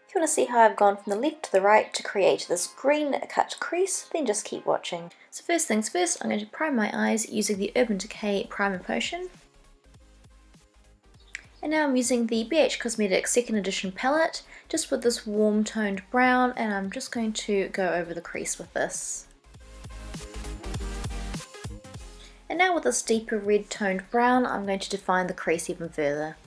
If you want to see how I've gone from the left to the right to create this green cut crease, then just keep watching. So first things first, I'm going to prime my eyes using the Urban Decay Primer Potion. And now I'm using the BH Cosmetics 2nd Edition palette, just with this warm toned brown, and I'm just going to go over the crease with this. And now with this deeper red toned brown, I'm going to define the crease even further.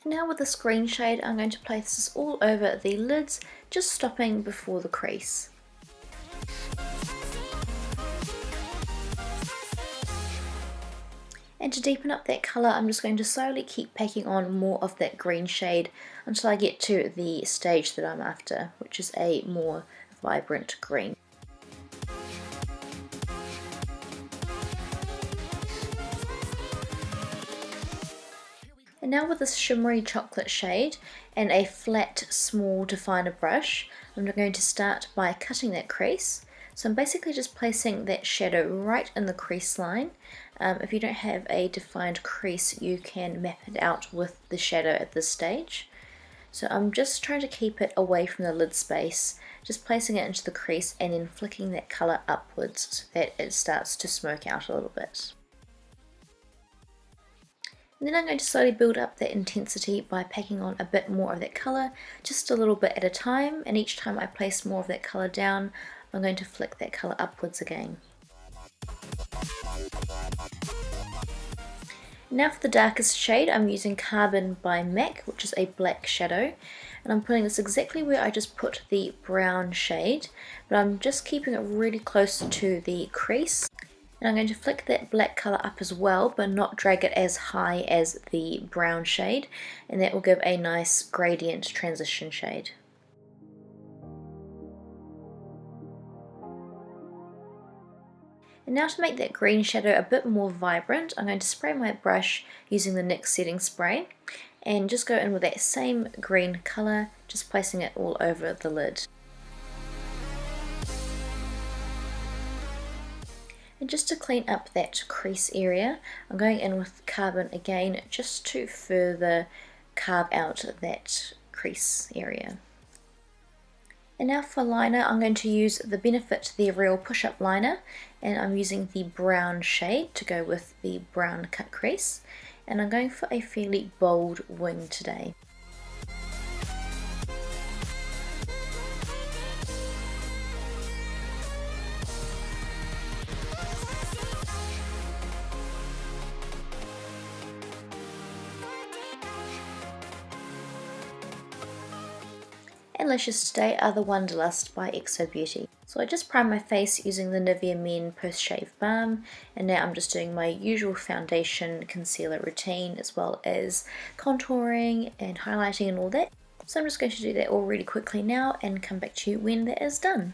Now with this green shade, I'm going to place this all over the lids, just stopping before the crease. And to deepen up that colour, I'm just going to slowly keep packing on more of that green shade until I get to the stage that I'm after, which is a more vibrant green. And now with this shimmery chocolate shade and a flat small definer brush, I'm going to start by cutting that crease. So I'm basically just placing that shadow right in the crease line. If you don't have a defined crease, you can map it out with the shadow at this stage. So I'm just trying to keep it away from the lid space, just placing it into the crease and then flicking that colour upwards so that it starts to smoke out a little bit. And then I'm going to slowly build up that intensity by packing on a bit more of that colour, just a little bit at a time, and each time I place more of that colour down, I'm going to flick that colour upwards again. Now for the darkest shade, I'm using Carbon by MAC, which is a black shadow, and I'm putting this exactly where I just put the brown shade, but I'm just keeping it really close to the crease. And I'm going to flick that black colour up as well, but not drag it as high as the brown shade, and that will give a nice gradient transition shade. And now to make that green shadow a bit more vibrant, I'm going to spray my brush using the NYX setting spray and just go in with that same green colour, just placing it all over the lid. And just to clean up that crease area, I'm going in with Carbon again just to further carve out that crease area. And now for liner, I'm going to use the Benefit The Real Push-Up Liner, and I'm using the brown shade to go with the brown cut crease, and I'm going for a fairly bold wing today. And lashes today are the Wanderlust by XoBeauty. So I just primed my face using the Nivea Men Post Shave Balm, and now I'm just doing my usual foundation concealer routine as well as contouring and highlighting and all that. So I'm just going to do that all really quickly now and come back to you when that is done.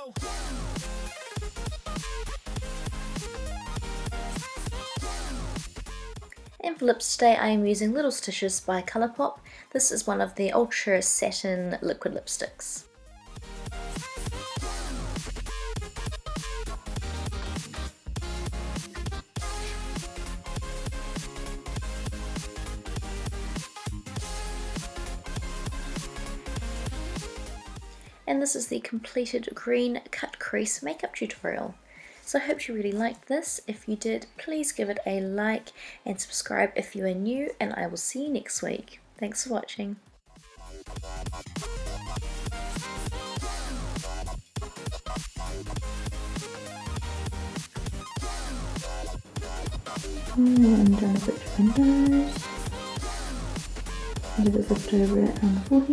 And for lips today, I am using Little Stitches by ColourPop. This is one of the Ultra Satin liquid lipsticks. And this is the completed green cut crease makeup tutorial. So I hope you really liked this. If you did, please give it a like and subscribe if you are new, and I will see you next week. Thanks for watching. And down a bit of windows. A little bit over it on the forehead.